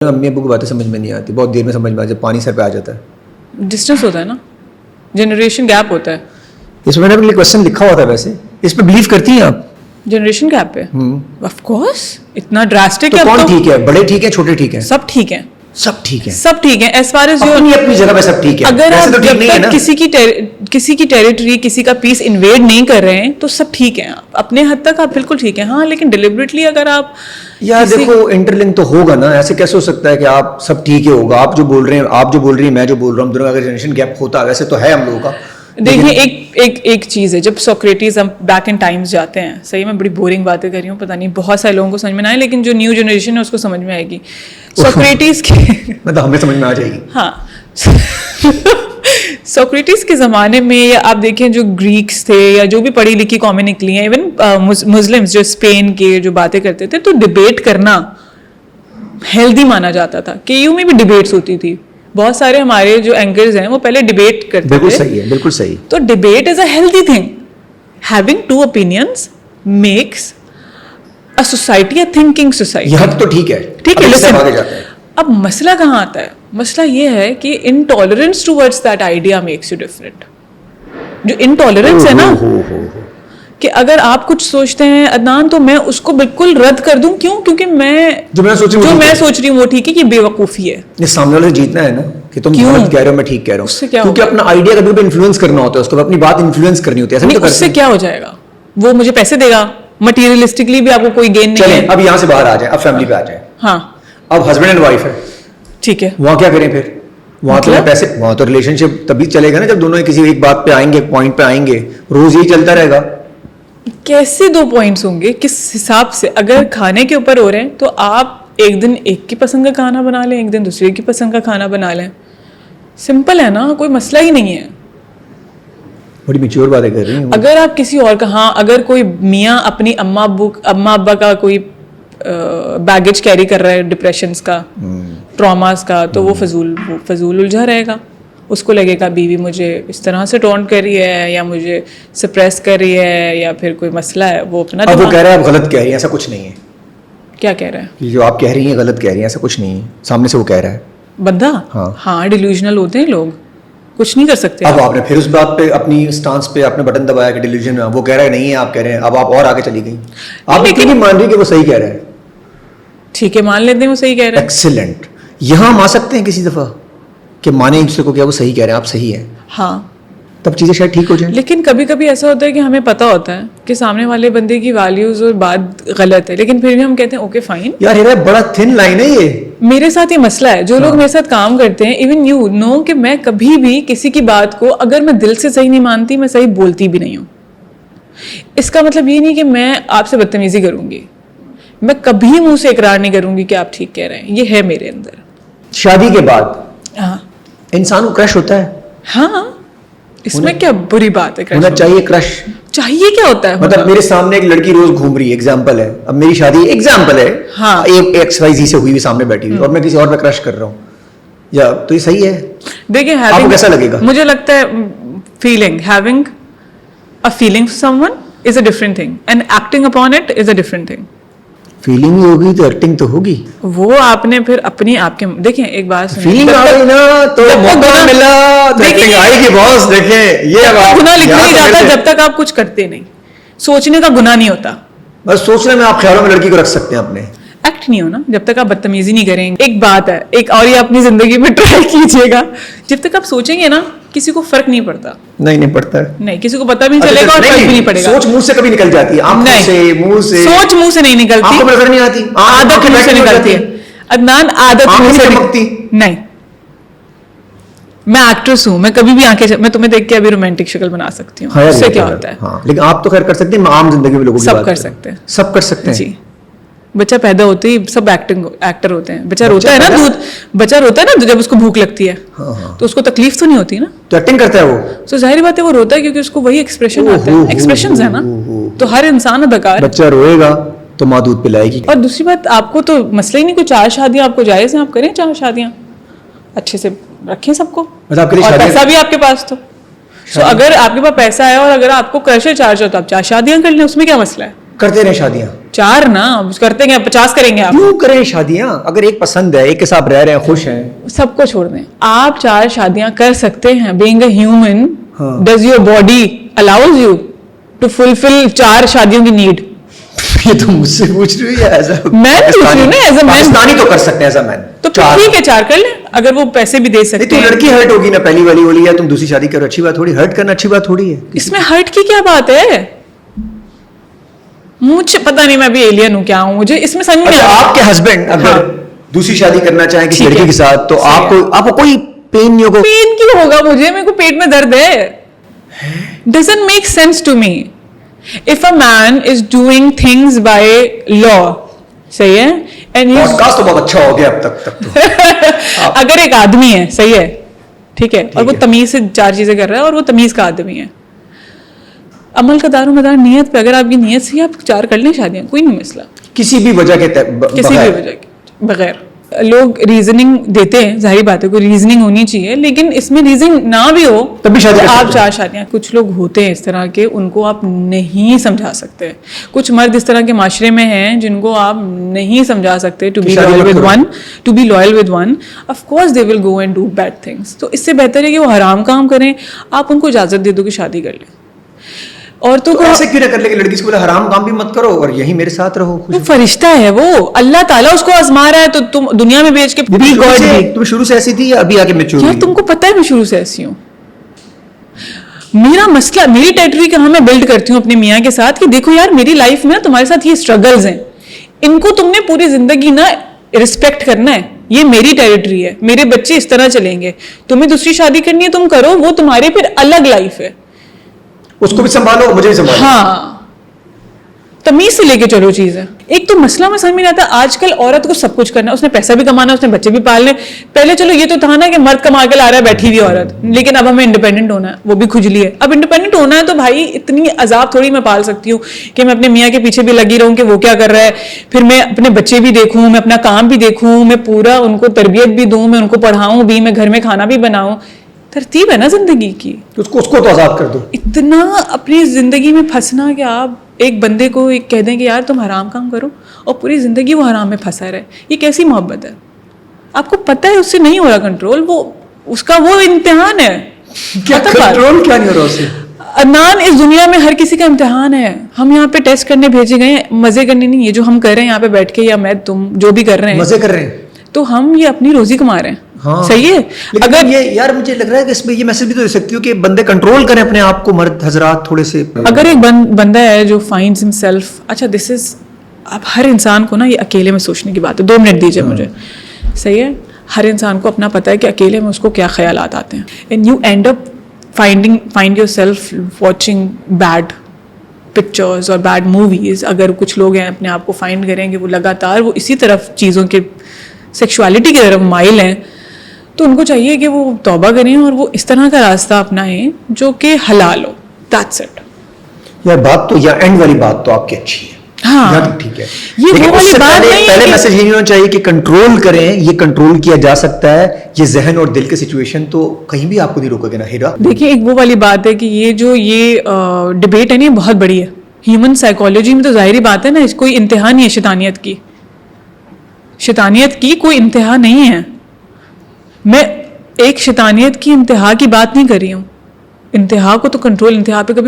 امی ابو کی باتیں سمجھ میں نہیں آتی, بہت دیر میں سمجھ میں آتی, جب پانی سر پہ آ جاتا ہے. ڈسٹینس ہوتا ہے نا, جنریشن گیپ ہوتا ہے. اس میں نے کوشچن لکھا ہوا تھا, ویسے اس پہ بلیو کرتی ہیں آپ؟ جنریشن گیپ پہ آف کورس اتنا ڈراسٹک ہے. کون ٹھیک ہے, بڑے ٹھیک ہیں, چھوٹے ٹھیک ہیں؟ سب ٹھیک ہیں, سب ٹھیک ہے, سب ٹھیک ہے ایز فار ایز جو اپنی جگہ پہ سب ٹھیک ہے. اگر آپ جب تک کسی کی ٹیریٹری, کسی کا پیس انویڈ نہیں کر رہے ہیں تو سب ٹھیک ہیں, اپنے حد تک آپ بالکل ٹھیک ہیں. ہاں لیکن ڈیلیبریٹلی اگر آپ یار دیکھو انٹر لنک تو ہوگا نا, ایسے کیسے ہو سکتا ہے کہ آپ سب ٹھیک ہی ہوگا؟ آپ جو بول رہے ہیں, آپ جو بول رہی ہیں, میں جو بول رہا ہوں, دونوں اگر جنریشن گیپ ہوتا, ویسے تو ہے ہم لوگوں کا. دیکھیے ایک چیز ہے, جب سوکریٹیز ہم بیک ان ٹائمز جاتے ہیں, صحیح میں بڑی بورنگ باتیں کر رہی ہوں, پتہ نہیں بہت سارے لوگوں کو سمجھ میں نہ آئے, لیکن جو نیو جنریشن ہے اس کو سمجھ میں آئے گی. سوکریٹیز کے مطلب ہمیں سمجھ میں آ جائے گی. ہاں سوکریٹیز کے زمانے میں, یا آپ دیکھیں جو گریکس تھے یا جو بھی پڑھی لکھی قومیں نکلی ہیں, ایون مسلمس جو اسپین کے جو باتیں کرتے تھے, تو ڈبیٹ کرنا ہیلدی مانا جاتا تھا. کہ یوں میں بھی ڈبیٹس ہوتی تھی. بہت سارے ہمارے جو اینکرز ہیں وہ پہلے ڈبیٹ کرتے تھے. بالکل صحیح ہے, بالکل صحیح. تو debate is a healthy thing. Having two opinions makes a society a thinking society. یہ حد تو ٹھیک ہے, ٹھیک ہے. لیکن آگے جاتا ہے. اب مسئلہ کہاں آتا ہے؟ مسئلہ یہ ہے کہ intolerance towards that idea makes you different. جو انٹالرنس ہے نا, کہ اگر آپ کچھ سوچتے ہیں عدنان تو میں اس کو بالکل رد کر دوں. کیوں؟ کیونکہ میں جو میں سوچ رہی ہوں وہ ٹھیک ہے. یہ بے وقوفی ہے. یہ سامنے والے جیتنا ہے نا, کہ تم غلط کہہ رہے ہو, میں ٹھیک کہہ رہا ہوں. کیونکہ اپنا آئیڈیا کبھی بھی انفلوئنس کرنا ہوتا ہے, اس کو اپنی بات انفلوئنس کرنی ہوتی ہے. اس سے کیا ہو جائے گا؟ وہ مجھے پیسے دے گا, مٹیریلسٹکلی بھی آپ کو کوئی گین نہیں ہے. اب یہاں سے باہر آ جائیں, اب فیملی پہ آ جائیں. ہاں, اب ہسبینڈ اینڈ وائف ہے, ٹھیک ہے, وہاں کیا کریں پھر؟ وہاں تو پیسے, وہاں تو ریلیشن شپ تبھی چلے گا نا جب دونوں کسی ایک بات پہ آئیں گے, ایک پوائنٹ پہ آئیں گے. روز یہی چلتا رہے گا. کیسے دو پوائنٹس ہوں گے؟ کس حساب سے؟ اگر کھانے کے اوپر ہو رہے ہیں تو آپ ایک دن ایک کی پسند کا کھانا بنا لیں, ایک دن دوسرے کی پسند کا کھانا بنا لیں. سمپل ہے نا, کوئی مسئلہ ہی نہیں ہے. بڑی میچور باتیں کر رہی ہیں. اگر آپ کسی اور کا, ہاں اگر کوئی میاں اپنی اماں ابا کا کوئی بیگیج کیری کر رہا ہے, ڈپریشنس کا, ٹراماز کا, تو وہ فضول الجھا رہے گا. اس کو لگے گا بیوی مجھے اس طرح سے ٹونٹ کر رہی ہے, یا مجھے سپریس کر رہی ہے, یا پھر کوئی مسئلہ ہے. وہ اپنا اب وہ کہہ رہا ہے آپ غلط کہہ رہی ہیں, ایسا کچھ نہیں ہے. کیا کہہ رہا ہے؟ جو آپ کہہ رہی ہیں غلط کہہ رہی ہیں, ایسا کچھ نہیں ہے. سامنے سے وہ کہہ رہا ہے بندہ. ہاں ڈیلیوژنل ہوتے ہیں لوگ, کچھ نہیں کر سکتے. اب آپ نے پھر اس بات پہ اپنی اسٹانس پہ آپ نے بٹن دبایا کہ ڈیلیوژن ہے, وہ کہہ رہا ہے نہیں ہے, آپ کہہ رہے ہیں. اب آپ اور آگے چلی گئی. آپ لیکن مان رہی کہ وہ صحیح کہہ رہا ہے. ٹھیک ہے, مان لیتے ہیں وہ صحیح کہہ رہا ہے. ایکسیلنٹ. یہاں ہم آ سکتے ہیں کسی دفعہ کہ مانے دوسرے کو کیا وہ صحیح کہہ رہے ہیں, آپ صحیح ہیں. ہاں, تب چیزیں شاید ٹھیک ہو جائیں. لیکن کبھی کبھی ایسا ہوتا ہے کہ ہمیں پتہ ہوتا ہے کہ سامنے والے بندے کی ویلیوز اور بات غلط ہے, لیکن پھر بھی ہم کہتے ہیں اوکے فائن. یار یہ بڑا تھن لائن ہے. یہ میرے ساتھ یہ مسئلہ ہے. جو لوگ میرے ساتھ کام کرتے ہیں, ایون یو نو, کہ میں کبھی بھی کسی کی بات کو اگر میں دل سے صحیح نہیں مانتی, میں صحیح بولتی بھی نہیں ہوں. اس کا مطلب یہ نہیں کہ میں آپ سے بدتمیزی کروں گی. میں کبھی منہ سے اقرار نہیں کروں گی کہ آپ ٹھیک کہہ رہے ہیں. یہ ہے میرے اندر. شادی کے بعد ہاں انسان کو کرش ہوتا ہے. ہاں, اس میں کیا بری بات ہے؟ ہونا چاہیے کرش. چاہیے کیا ہوتا ہے؟ مطلب میرے سامنے ایک لڑکی روز گھوم رہی ہے, ایگزامپل ہے, اب میری شادی ایگزامپل ہے, ہاں, ایکس وائی زی سے ہوئی سامنے بیٹھی ہوئی, اور میں کسی اور پہ کرش کر رہا ہوں, یا تو یہ صحیح ہے؟ دیکھیں آپ کو کیسا لگے گا؟ مجھے لگتا ہے feeling, having a feeling for some one is a different thing, and acting upon it is a different thing. Feeling ہوگی تو ایکٹنگ تو ہوگی. وہ آپ نے پھر اپنی آپ کے, دیکھیں ایک بات, فیلنگ آ گئی نا تو موقع ملا تو ایکٹنگ آئے گی باس. دیکھیں یہ گناہ لکھا نہیں جاتا جب تک آپ کچھ کرتے نہیں. سوچنے کا گناہ نہیں ہوتا, بس سوچنے میں آپ خیالوں میں لڑکی کو رکھ سکتے ہیں اپنے. ایکٹ نہیں ہونا جب تک آپ بدتمیزی نہیں کریں گے. ایک بات ہے, ایک اور یہ اپنی زندگی میں ٹرائی کیجیے گا, جب تک آپ سوچیں گے نا کسی کو فرق نہیں پڑتا. نہیں پڑتا ہے. نہیں, کسی کو پتا بھی نہیں چلے گا اور فرق بھی نہیں پڑے گا. سوچ منہ سے کبھی نکل جاتی ہے, آنکھوں سے, منہ سے. سوچ منہ سے نہیں نکلتی, آپ کو نظر نہیں آتی, عادت منہ سے نکلتی ہے. عدنان عادت منہ سے نکلتی نہیں. میں ایکٹریس ہوں, میں کبھی بھی آنکھیں, میں تمہیں دیکھ کے ابھی رومانٹک شکل بنا سکتی ہوں, اس سے کیا ہوتا ہے؟ لیکن آپ تو خیر کر سکتے ہیں, عام زندگی میں لوگوں کی سب کر سکتے ہیں, سب کر سکتے ہیں. جی, بچہ پیدا ہوتے ہی سب ایکٹر ہوتے ہیں. بچہ روتا ہے نا, دودھ بچہ روتا ہے نا جب اس کو بھوک لگتی ہے, تو اس کو تکلیف تو نہیں ہوتی نا, تو ایکٹنگ کرتا ہے وہ. تو ظاہر بات ہے وہ روتا ہے کیونکہ اس کو وہی ایکسپریشن آتا ہے. ایکسپریشنز ہیں نا, تو ہر انسان اداکار. بچہ روئے گا تو ماں دودھ پلائے گی. اور دوسری بات, آپ کو تو مسئلہ ہی نہیں, کوئی 4 شادیاں آپ کو جائز ہیں, آپ کریں 4 شادیاں, اچھے سے رکھیں سب کو, اور پیسہ بھی آپ کے پاس. تو اگر آپ کے پاس پیسہ ہے اور اگر آپ کو کرش ہے 4 تو آپ 4 شادیاں کر لیں, اس میں کیا مسئلہ ہے؟ کرتے رہیں شادیاں. 4 نا کرتے ہیں 50 کریں گے آپ. کیوں کریں شادیاں؟ اگر ایک پسند ہے، ایک کے ساتھ رہ رہے ہیں، خوش ہیں. سب کو چھوڑ دیں. آپ 4 شادیاں کر سکتے ہیں. Being a human does your body allows you to fulfil 4 شادیوں کی نیڈ. یہ تو مجھ سے پوچھ رہی ہے ایز اے میں پوچھ رہی ہوں نا ایز اے مین. پاکستانی تو کر سکتے ہیں ایز اے مین. تو ٹھیک ہے 4 کر لیں اگر وہ پیسے بھی دے سکتے تو ہیں. لڑکی ہرٹ ہوگی نا پہلی والی بولی ہے تم دوسری شادی کرو، اچھی بات تھوڑی. ہرٹ کرنا اچھی بات تھوڑی ہے. اس میں ہرٹ کی کیا بات ہے؟ مجھے پتا نہیں، میں ابھی ایلین ہوں کیا ہوں، مجھے اس میں سمجھ نہیں. آپ کے ہسبینڈ اگر دوسری شادی کرنا چاہیں کسی لڑکی کے ساتھ تو آپ کو کوئی پین نہیں ہوگا؟ پین کیوں ہوگا مجھے؟ میرے کو پیٹ میں درد ہے. Doesn't make sense to me. If a man is doing things by law, صحیح ہے، and پوڈ کاسٹ تو بہت اچھا ہو گیا اب تک تو. اگر ایک آدمی ہے، صحیح ہے، ٹھیک ہے، اور وہ تمیز سے 4 چیزیں کر رہا ہے اور وہ تمیز کا آدمی ہے، عمل کا دار و مدار نیت پہ. اگر آپ کی نیت سے آپ 4 کر لیں شادیاں، کوئی نہیں مسئلہ. کسی بھی وجہ کے کسی بھی وجہ کے بغیر. لوگ ریزننگ دیتے ہیں، ظاہری بات ہے کوئی ریزننگ ہونی چاہیے، لیکن اس میں ریزننگ نہ بھی ہو تبھی شادی آپ 4 شادیاں. کچھ لوگ ہوتے ہیں اس طرح کے، ان کو آپ نہیں سمجھا سکتے. کچھ مرد اس طرح کے معاشرے میں ہیں جن کو آپ نہیں سمجھا سکتے to be loyal with one. Of course they will go and do bad things. تو اس سے بہتر ہے کہ وہ حرام کام کریں، آپ ان کو اجازت دے دو کہ شادی کر لیں. اور تو ایسے کیوں نہ کر لے کہ لڑکی سے بولے حرام کام بھی مت کرو اور یہی میرے ساتھ رہو. وہ فرشتہ ہے، وہ اللہ تعالیٰ اس کو آزما رہا ہے، تو تم دنیا میں بیچ کے تم شروع سے ایسی تھی یا ابھی آگے میچور ہوئی؟ یار تم کو پتہ ہے میں شروع سے ایسی ہوں. میرا مسئلہ، میری ٹیریٹری کہاں میں بلڈ کرتی ہوں اپنے میاں کے ساتھ کہ دیکھو یار میری لائف میں نا تمہارے ساتھ یہ اسٹرگلز ہیں، ان کو تم نے پوری زندگی نا رسپیکٹ کرنا ہے. یہ میری ٹیریٹری ہے، میرے بچے اس طرح چلیں گے. تمہیں دوسری شادی کرنی ہے تم کرو، وہ تمہارے پھر الگ لائف ہے. اس کو بھی سنبھالو، مجھے بھی سنبھالو. ہاں تمیز سے لے کے چلو چیزیں. ایک تو مسئلہ میں سمجھ نہیں آتا آج کل عورت کو سب کچھ کرنا ہے، اس نے پیسہ بھی کمانا ہے، اس نے بچے بھی پالنے. پہلے چلو یہ تو تھا نا کہ مرد کما کے لا رہا ہے بیٹھی ہوئی عورت، لیکن اب ہمیں انڈیپینڈنٹ ہونا ہے، وہ بھی کھجلی ہے. اب انڈیپینڈنٹ ہونا ہے تو بھائی اتنی عذاب تھوڑی میں پال سکتی ہوں کہ میں اپنے میاں کے پیچھے بھی لگی رہوں کہ وہ کیا کر رہا ہے، پھر میں اپنے بچے بھی دیکھوں، میں اپنا کام بھی دیکھوں، میں پورا ان کو تربیت بھی دوں، میں ان کو پڑھاؤں بھی، میں گھر میں کھانا بھی بناؤں. ترتیب ہے نا زندگی کی. اس کو تو آزاد کر دو. اتنا اپنی زندگی میں پھنسنا کہ آپ ایک بندے کو کہہ دیں کہ یار تم حرام کام کرو اور پوری زندگی وہ حرام میں پھنسا رہے، یہ کیسی محبت ہے؟ آپ کو پتہ ہے اس سے نہیں ہو رہا کنٹرول، وہ اس کا وہ امتحان ہے. کنٹرول کیا نہیں ہو رہا اسے؟ عدنان اس دنیا میں ہر کسی کا امتحان ہے. ہم یہاں پہ ٹیسٹ کرنے بھیجے گئے ہیں، مزے کرنے نہیں. یہ جو ہم کر رہے ہیں یہاں پہ بیٹھ کے، یا میں تم جو بھی کر رہے ہیں مزے کر رہے ہیں، تو ہم یہ اپنی روزی کما رہے ہیں. ہاں صحیح ہے. اگر یہ یار مجھے لگ رہا ہے کہ اس میں یہ میسج بھی تو دے سکتی ہوں کہ بندے کنٹرول کریں اپنے آپ کو، مرد حضرات تھوڑے سے. اگر ایک بندہ ہے جو فائنڈز ہم سیلف، اچھا دس از، اب ہر انسان کو نا یہ اکیلے میں سوچنے کی بات ہے. 2 منٹ دیجیے مجھے. صحیح ہے. ہر انسان کو اپنا پتہ ہے کہ اکیلے میں اس کو کیا خیالات آتے ہیں. And you end up find yourself watching bad pictures اور بیڈ موویز. اگر کچھ لوگ ہیں اپنے آپ کو فائنڈ کریں کہ وہ لگاتار وہ اسی طرف چیزوں کے سیکشوالٹی کی طرف مائل ہیں، تو ان کو چاہیے کہ وہ توبہ کریں اور وہ اس طرح کا راستہ اپنائیں جو کہ حلال ہو. That's it. یار بات تو یا اینڈ والی بات تو آپ کی اچھی ہے. ہاں ٹھیک ہے. یہ وہ والی بات نہیں ہے. پہلے میسج یہ ہونا چاہیے کہ کنٹرول کریں. یہ کنٹرول کیا جا سکتا ہے. یہ ذہن اور دل کے سچویشن تو کہیں بھی آپ کو نہیں روکے گا نا. ہیرا دیکھیے ایک وہ والی بات ہے کہ یہ ڈبیٹ ہے نا بہت بڑی ہے. ہیومن سائیکالوجی میں تو ظاہری بات ہے نا، اس کوئی انتہا نہیں ہے شیطانیت کی کوئی انتہا نہیں ہے. میں ایک شیطانیت کی انتہا کی بات نہیں کر رہی ہوں. انتہا کو تو کنٹرول، انتہا پہ کبھی